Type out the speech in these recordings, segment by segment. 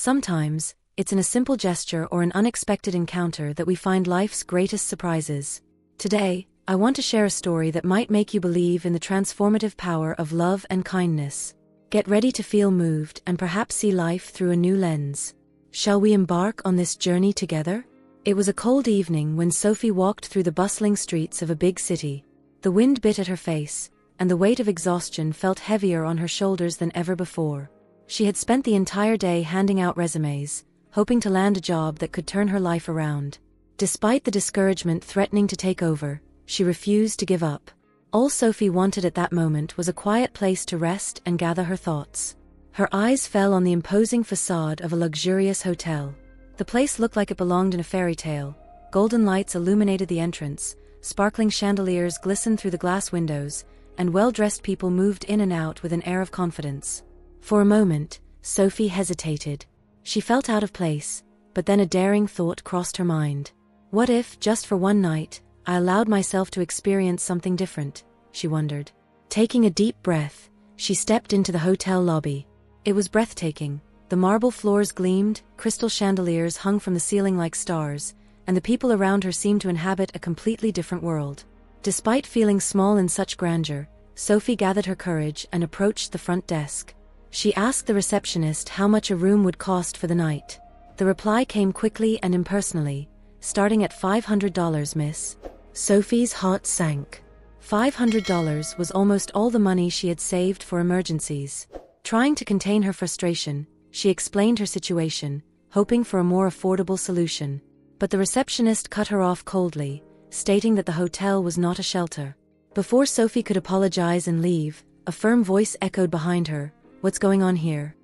Sometimes, it's in a simple gesture or an unexpected encounter that we find life's greatest surprises. Today, I want to share a story that might make you believe in the transformative power of love and kindness. Get ready to feel moved and perhaps see life through a new lens. Shall we embark on this journey together? It was a cold evening when Sophie walked through the bustling streets of a big city. The wind bit at her face, and the weight of exhaustion felt heavier on her shoulders than ever before. She had spent the entire day handing out resumes, hoping to land a job that could turn her life around. Despite the discouragement threatening to take over, she refused to give up. All Sophie wanted at that moment was a quiet place to rest and gather her thoughts. Her eyes fell on the imposing facade of a luxurious hotel. The place looked like it belonged in a fairy tale. Golden lights illuminated the entrance, sparkling chandeliers glistened through the glass windows, and well-dressed people moved in and out with an air of confidence. For a moment, Sophie hesitated. She felt out of place, but then a daring thought crossed her mind. What if, just for one night, I allowed myself to experience something different, she wondered. Taking a deep breath, she stepped into the hotel lobby. It was breathtaking. The marble floors gleamed, crystal chandeliers hung from the ceiling like stars, and the people around her seemed to inhabit a completely different world. Despite feeling small in such grandeur, Sophie gathered her courage and approached the front desk. She asked the receptionist how much a room would cost for the night. The reply came quickly and impersonally, starting at $500, miss. Sophie's heart sank. $500 was almost all the money she had saved for emergencies. Trying to contain her frustration, she explained her situation, hoping for a more affordable solution. But the receptionist cut her off coldly, stating that the hotel was not a shelter. Before Sophie could apologize and leave, a firm voice echoed behind her, "What's going on here?"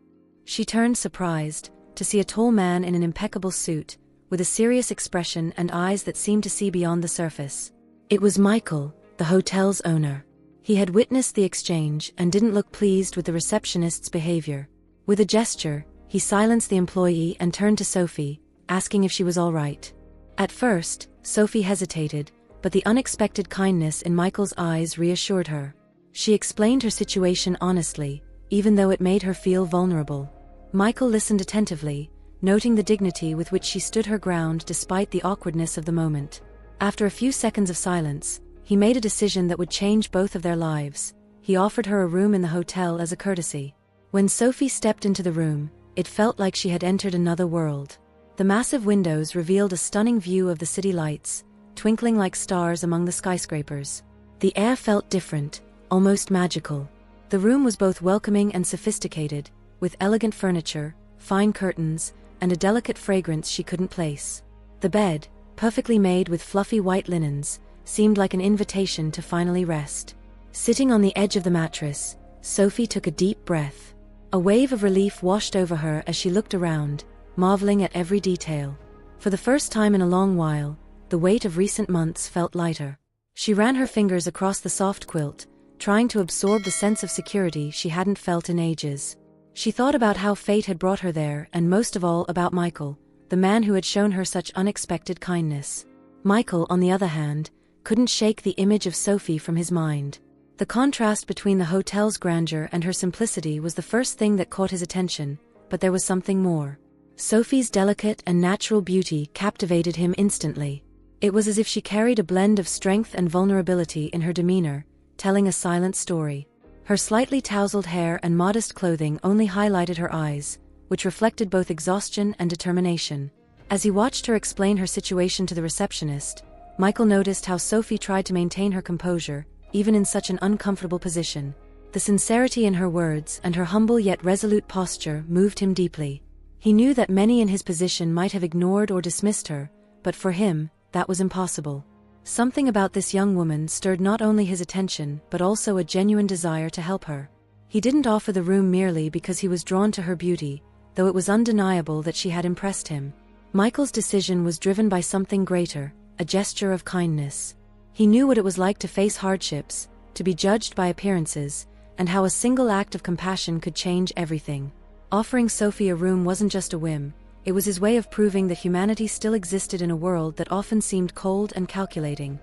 She turned surprised, to see a tall man in an impeccable suit, with a serious expression and eyes that seemed to see beyond the surface. It was Michael, the hotel's owner. He had witnessed the exchange and didn't look pleased with the receptionist's behavior. With a gesture, he silenced the employee and turned to Sophie, asking if she was all right. At first, Sophie hesitated, but the unexpected kindness in Michael's eyes reassured her. She explained her situation honestly, even though it made her feel vulnerable. Michael listened attentively, noting the dignity with which she stood her ground despite the awkwardness of the moment. After a few seconds of silence, he made a decision that would change both of their lives. He offered her a room in the hotel as a courtesy. When Sophie stepped into the room, it felt like she had entered another world. The massive windows revealed a stunning view of the city lights, twinkling like stars among the skyscrapers. The air felt different, almost magical. The room was both welcoming and sophisticated, with elegant furniture, fine curtains, and a delicate fragrance she couldn't place. The bed, perfectly made with fluffy white linens, seemed like an invitation to finally rest. Sitting on the edge of the mattress, Sophie took a deep breath. A wave of relief washed over her as she looked around, marveling at every detail. For the first time in a long while, the weight of recent months felt lighter. She ran her fingers across the soft quilt, trying to absorb the sense of security she hadn't felt in ages. She thought about how fate had brought her there and most of all about Michael, the man who had shown her such unexpected kindness. Michael, on the other hand, couldn't shake the image of Sophie from his mind. The contrast between the hotel's grandeur and her simplicity was the first thing that caught his attention, but there was something more. Sophie's delicate and natural beauty captivated him instantly. It was as if she carried a blend of strength and vulnerability in her demeanor, telling a silent story. Her slightly tousled hair and modest clothing only highlighted her eyes, which reflected both exhaustion and determination. As he watched her explain her situation to the receptionist, Michael noticed how Sophie tried to maintain her composure, even in such an uncomfortable position. The sincerity in her words and her humble yet resolute posture moved him deeply. He knew that many in his position might have ignored or dismissed her, but for him, that was impossible. Something about this young woman stirred not only his attention but also a genuine desire to help her. He didn't offer the room merely because he was drawn to her beauty, though it was undeniable that she had impressed him. Michael's decision was driven by something greater, a gesture of kindness. He knew what it was like to face hardships, to be judged by appearances, and how a single act of compassion could change everything. Offering Sophie a room wasn't just a whim, it was his way of proving that humanity still existed in a world that often seemed cold and calculating.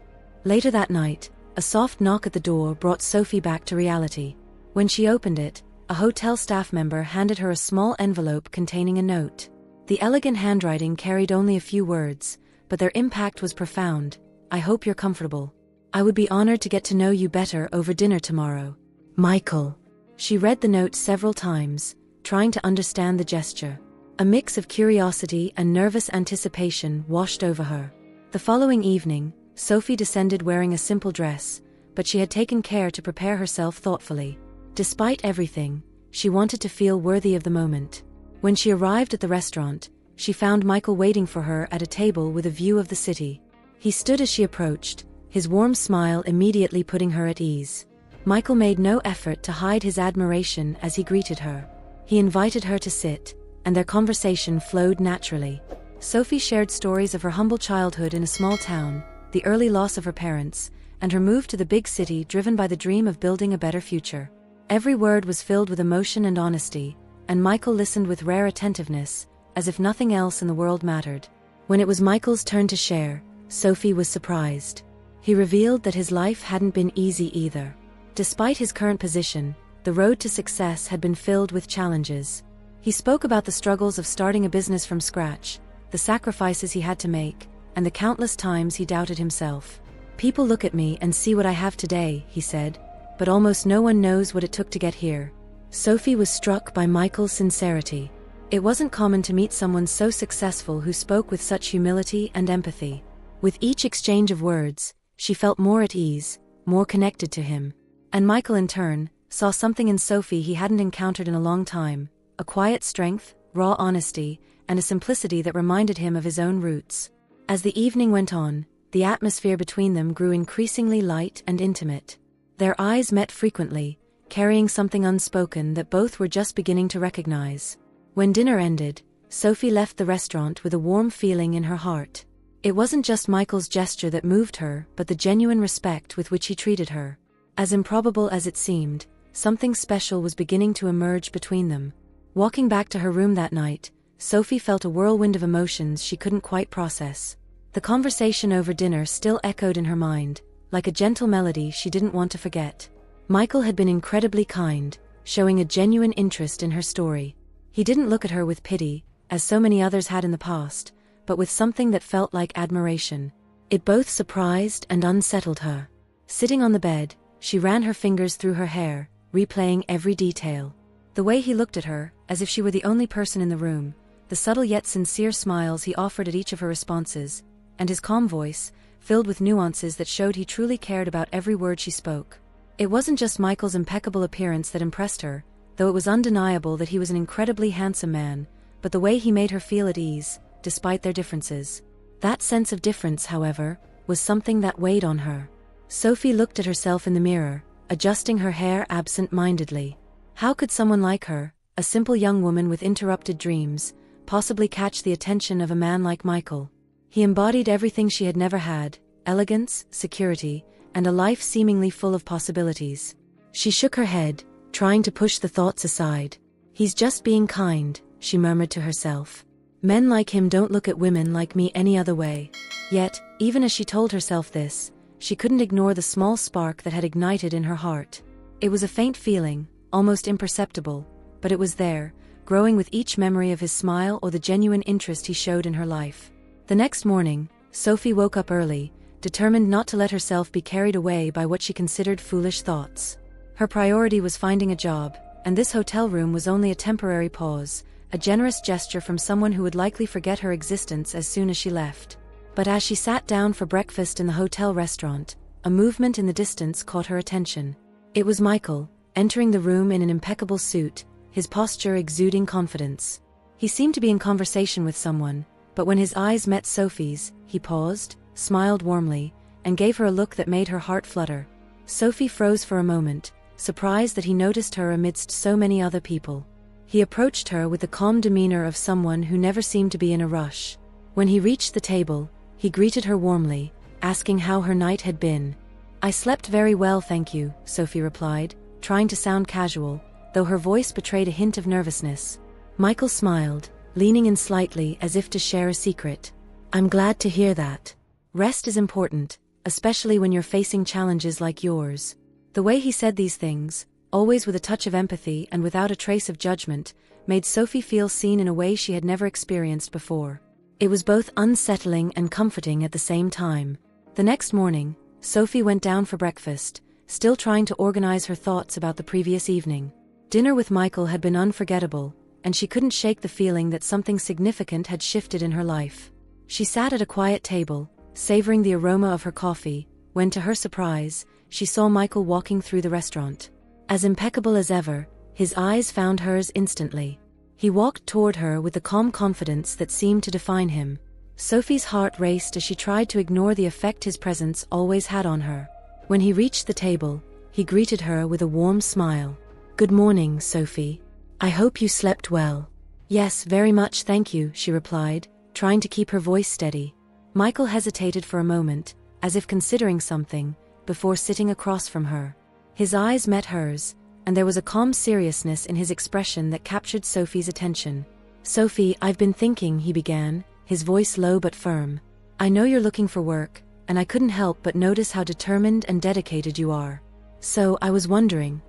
Later that night, a soft knock at the door brought Sophie back to reality. When she opened it, a hotel staff member handed her a small envelope containing a note. The elegant handwriting carried only a few words, but their impact was profound. I hope you're comfortable. I would be honored to get to know you better over dinner tomorrow. Michael. She read the note several times, trying to understand the gesture. A mix of curiosity and nervous anticipation washed over her. The following evening, Sophie descended wearing a simple dress, but she had taken care to prepare herself thoughtfully. Despite everything, she wanted to feel worthy of the moment. When she arrived at the restaurant, she found Michael waiting for her at a table with a view of the city. He stood as she approached, his warm smile immediately putting her at ease. Michael made no effort to hide his admiration as he greeted her. He invited her to sit, and their conversation flowed naturally. Sophie shared stories of her humble childhood in a small town, the early loss of her parents, and her move to the big city driven by the dream of building a better future. Every word was filled with emotion and honesty, and Michael listened with rare attentiveness, as if nothing else in the world mattered. When it was Michael's turn to share, Sophie was surprised. He revealed that his life hadn't been easy either. Despite his current position, the road to success had been filled with challenges. He spoke about the struggles of starting a business from scratch, the sacrifices he had to make, and the countless times he doubted himself. People look at me and see what I have today, he said, but almost no one knows what it took to get here. Sophie was struck by Michael's sincerity. It wasn't common to meet someone so successful who spoke with such humility and empathy. With each exchange of words, she felt more at ease, more connected to him. And Michael in turn, saw something in Sophie he hadn't encountered in a long time, a quiet strength, raw honesty, and a simplicity that reminded him of his own roots. As the evening went on, the atmosphere between them grew increasingly light and intimate. Their eyes met frequently, carrying something unspoken that both were just beginning to recognize. When dinner ended, Sophie left the restaurant with a warm feeling in her heart. It wasn't just Michael's gesture that moved her, but the genuine respect with which he treated her. As improbable as it seemed, something special was beginning to emerge between them. Walking back to her room that night, Sophie felt a whirlwind of emotions she couldn't quite process. The conversation over dinner still echoed in her mind, like a gentle melody she didn't want to forget. Michael had been incredibly kind, showing a genuine interest in her story. He didn't look at her with pity, as so many others had in the past, but with something that felt like admiration. It both surprised and unsettled her. Sitting on the bed, she ran her fingers through her hair, replaying every detail. The way he looked at her, as if she were the only person in the room, the subtle yet sincere smiles he offered at each of her responses, and his calm voice, filled with nuances that showed he truly cared about every word she spoke. It wasn't just Michael's impeccable appearance that impressed her, though it was undeniable that he was an incredibly handsome man, but the way he made her feel at ease, despite their differences. That sense of difference, however, was something that weighed on her. Sophie looked at herself in the mirror, adjusting her hair absent-mindedly. How could someone like her, a simple young woman with interrupted dreams, possibly catch the attention of a man like Michael? He embodied everything she had never had: elegance, security, and a life seemingly full of possibilities. She shook her head, trying to push the thoughts aside. "He's just being kind," she murmured to herself. "Men like him don't look at women like me any other way." Yet, even as she told herself this, she couldn't ignore the small spark that had ignited in her heart. It was a faint feeling, almost imperceptible, but it was there, growing with each memory of his smile or the genuine interest he showed in her life. The next morning, Sophie woke up early, determined not to let herself be carried away by what she considered foolish thoughts. Her priority was finding a job, and this hotel room was only a temporary pause, a generous gesture from someone who would likely forget her existence as soon as she left. But as she sat down for breakfast in the hotel restaurant, a movement in the distance caught her attention. It was Michael, entering the room in an impeccable suit, his posture exuding confidence. He seemed to be in conversation with someone, but when his eyes met Sophie's, he paused, smiled warmly, and gave her a look that made her heart flutter. Sophie froze for a moment, surprised that he noticed her amidst so many other people. He approached her with the calm demeanor of someone who never seemed to be in a rush. When he reached the table, he greeted her warmly, asking how her night had been. "I slept very well, thank you," Sophie replied, trying to sound casual, though her voice betrayed a hint of nervousness. Michael smiled, leaning in slightly as if to share a secret. "I'm glad to hear that. Rest is important, especially when you're facing challenges like yours." The way he said these things, always with a touch of empathy and without a trace of judgment, made Sophie feel seen in a way she had never experienced before. It was both unsettling and comforting at the same time. The next morning, Sophie went down for breakfast, still trying to organize her thoughts about the previous evening. Dinner with Michael had been unforgettable, and she couldn't shake the feeling that something significant had shifted in her life. She sat at a quiet table, savoring the aroma of her coffee, when to her surprise, she saw Michael walking through the restaurant. As impeccable as ever, his eyes found hers instantly. He walked toward her with the calm confidence that seemed to define him. Sophie's heart raced as she tried to ignore the effect his presence always had on her. When he reached the table, he greeted her with a warm smile. "Good morning, Sophie. I hope you slept well." "Yes, very much, thank you," she replied, trying to keep her voice steady. Michael hesitated for a moment, as if considering something, before sitting across from her. His eyes met hers, and there was a calm seriousness in his expression that captured Sophie's attention. "Sophie, I've been thinking," he began, his voice low but firm. "I know you're looking for work, and I couldn't help but notice how determined and dedicated you are. So, I was wondering,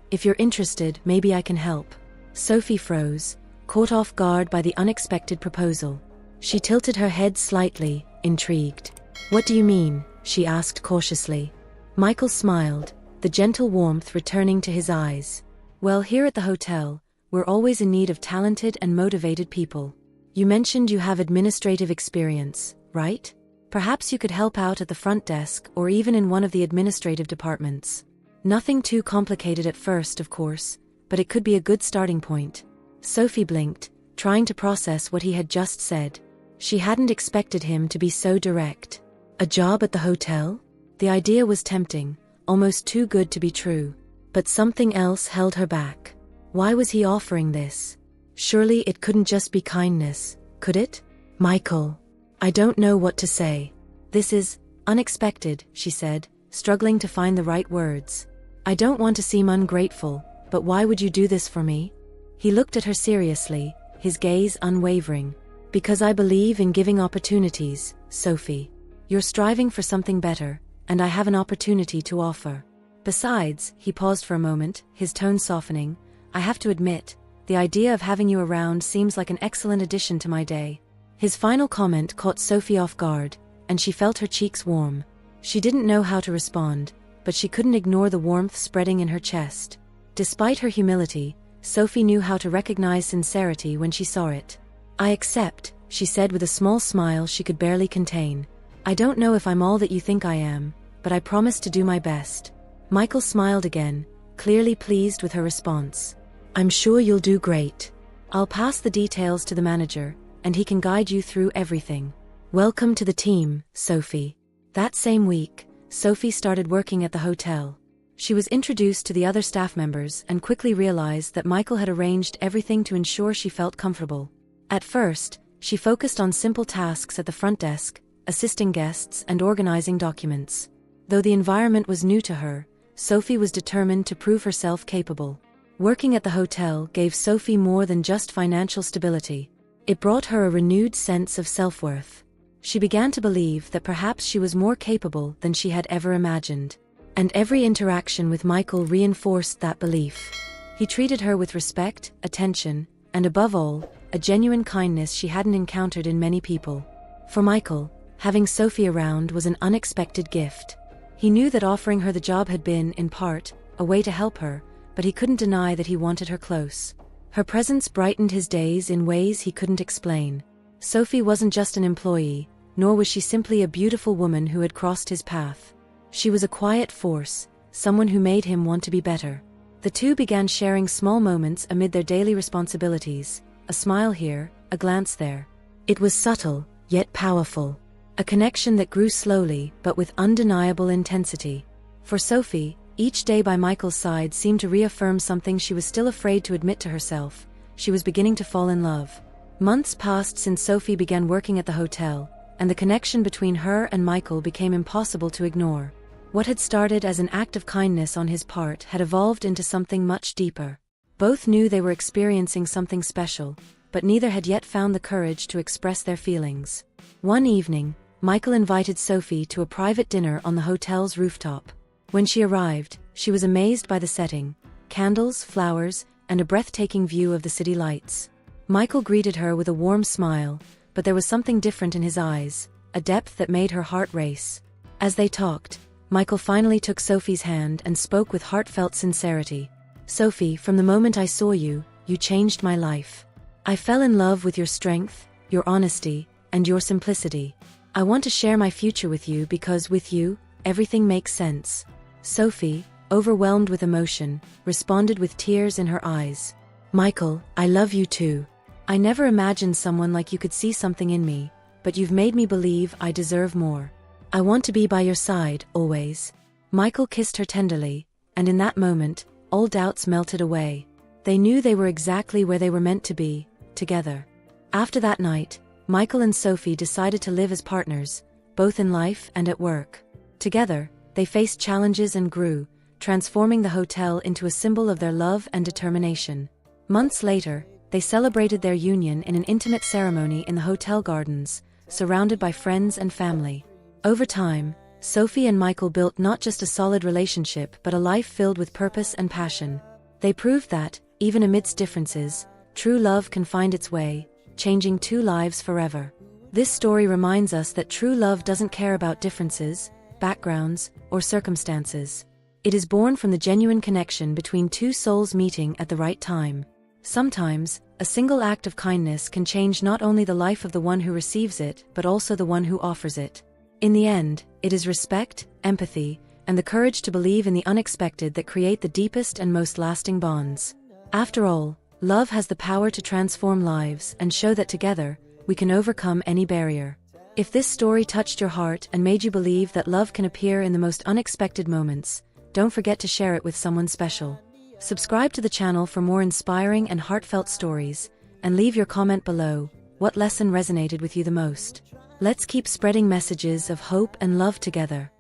if you're interested, maybe I can help." Sophie froze, caught off guard by the unexpected proposal. She tilted her head slightly, intrigued. "What do you mean?" she asked cautiously. Michael smiled, the gentle warmth returning to his eyes. "Well, here at the hotel, we're always in need of talented and motivated people. You mentioned you have administrative experience, right? Perhaps you could help out at the front desk or even in one of the administrative departments. Nothing too complicated at first, of course, but it could be a good starting point." Sophie blinked, trying to process what he had just said. She hadn't expected him to be so direct. A job at the hotel? The idea was tempting, almost too good to be true. But something else held her back. Why was he offering this? Surely it couldn't just be kindness, could it? "Michael, I don't know what to say. This is unexpected," she said, struggling to find the right words. "I don't want to seem ungrateful, but why would you do this for me?" He looked at her seriously, his gaze unwavering. "Because I believe in giving opportunities, Sophie. You're striving for something better, and I have an opportunity to offer. Besides," he paused for a moment, his tone softening, "I have to admit, the idea of having you around seems like an excellent addition to my day." His final comment caught Sophie off guard, and she felt her cheeks warm. She didn't know how to respond, but she couldn't ignore the warmth spreading in her chest. Despite her humility, Sophie knew how to recognize sincerity when she saw it. "I accept," she said with a small smile she could barely contain. "I don't know if I'm all that you think I am, but I promise to do my best." Michael smiled again, clearly pleased with her response. "I'm sure you'll do great. I'll pass the details to the manager, and he can guide you through everything. Welcome to the team, Sophie." That same week, Sophie started working at the hotel. She was introduced to the other staff members and quickly realized that Michael had arranged everything to ensure she felt comfortable. At first, she focused on simple tasks at the front desk, assisting guests and organizing documents. Though the environment was new to her, Sophie was determined to prove herself capable. Working at the hotel gave Sophie more than just financial stability. It brought her a renewed sense of self-worth. She began to believe that perhaps she was more capable than she had ever imagined. And every interaction with Michael reinforced that belief. He treated her with respect, attention, and above all, a genuine kindness she hadn't encountered in many people. For Michael, having Sophie around was an unexpected gift. He knew that offering her the job had been, in part, a way to help her, but he couldn't deny that he wanted her close. Her presence brightened his days in ways he couldn't explain. Sophie wasn't just an employee, nor was she simply a beautiful woman who had crossed his path. She was a quiet force, someone who made him want to be better. The two began sharing small moments amid their daily responsibilities, a smile here, a glance there. It was subtle, yet powerful. A connection that grew slowly, but with undeniable intensity. For Sophie, each day by Michael's side seemed to reaffirm something she was still afraid to admit to herself. She was beginning to fall in love. Months passed since Sophie began working at the hotel, and the connection between her and Michael became impossible to ignore. What had started as an act of kindness on his part had evolved into something much deeper. Both knew they were experiencing something special, but neither had yet found the courage to express their feelings. One evening, Michael invited Sophie to a private dinner on the hotel's rooftop. When she arrived, she was amazed by the setting, candles, flowers, and a breathtaking view of the city lights. Michael greeted her with a warm smile, but there was something different in his eyes, a depth that made her heart race. As they talked, Michael finally took Sophie's hand and spoke with heartfelt sincerity. "Sophie, from the moment I saw you, you changed my life. I fell in love with your strength, your honesty, and your simplicity. I want to share my future with you because with you, everything makes sense." Sophie, overwhelmed with emotion, responded with tears in her eyes. "Michael, I love you too. I never imagined someone like you could see something in me, but you've made me believe I deserve more. I want to be by your side, always." Michael kissed her tenderly, and in that moment, all doubts melted away. They knew they were exactly where they were meant to be, together. After that night, Michael and Sophie decided to live as partners, both in life and at work. Together, they faced challenges and grew, transforming the hotel into a symbol of their love and determination. Months later, they celebrated their union in an intimate ceremony in the hotel gardens, surrounded by friends and family. Over time, Sophie and Michael built not just a solid relationship but a life filled with purpose and passion. They proved that, even amidst differences, true love can find its way, changing two lives forever. This story reminds us that true love doesn't care about differences, backgrounds, or circumstances. It is born from the genuine connection between two souls meeting at the right time. Sometimes, a single act of kindness can change not only the life of the one who receives it but also the one who offers it. In the end, it is respect, empathy, and the courage to believe in the unexpected that create the deepest and most lasting bonds. After all, love has the power to transform lives and show that together, we can overcome any barrier. If this story touched your heart and made you believe that love can appear in the most unexpected moments, don't forget to share it with someone special. Subscribe to the channel for more inspiring and heartfelt stories, and leave your comment below. What lesson resonated with you the most? Let's keep spreading messages of hope and love together.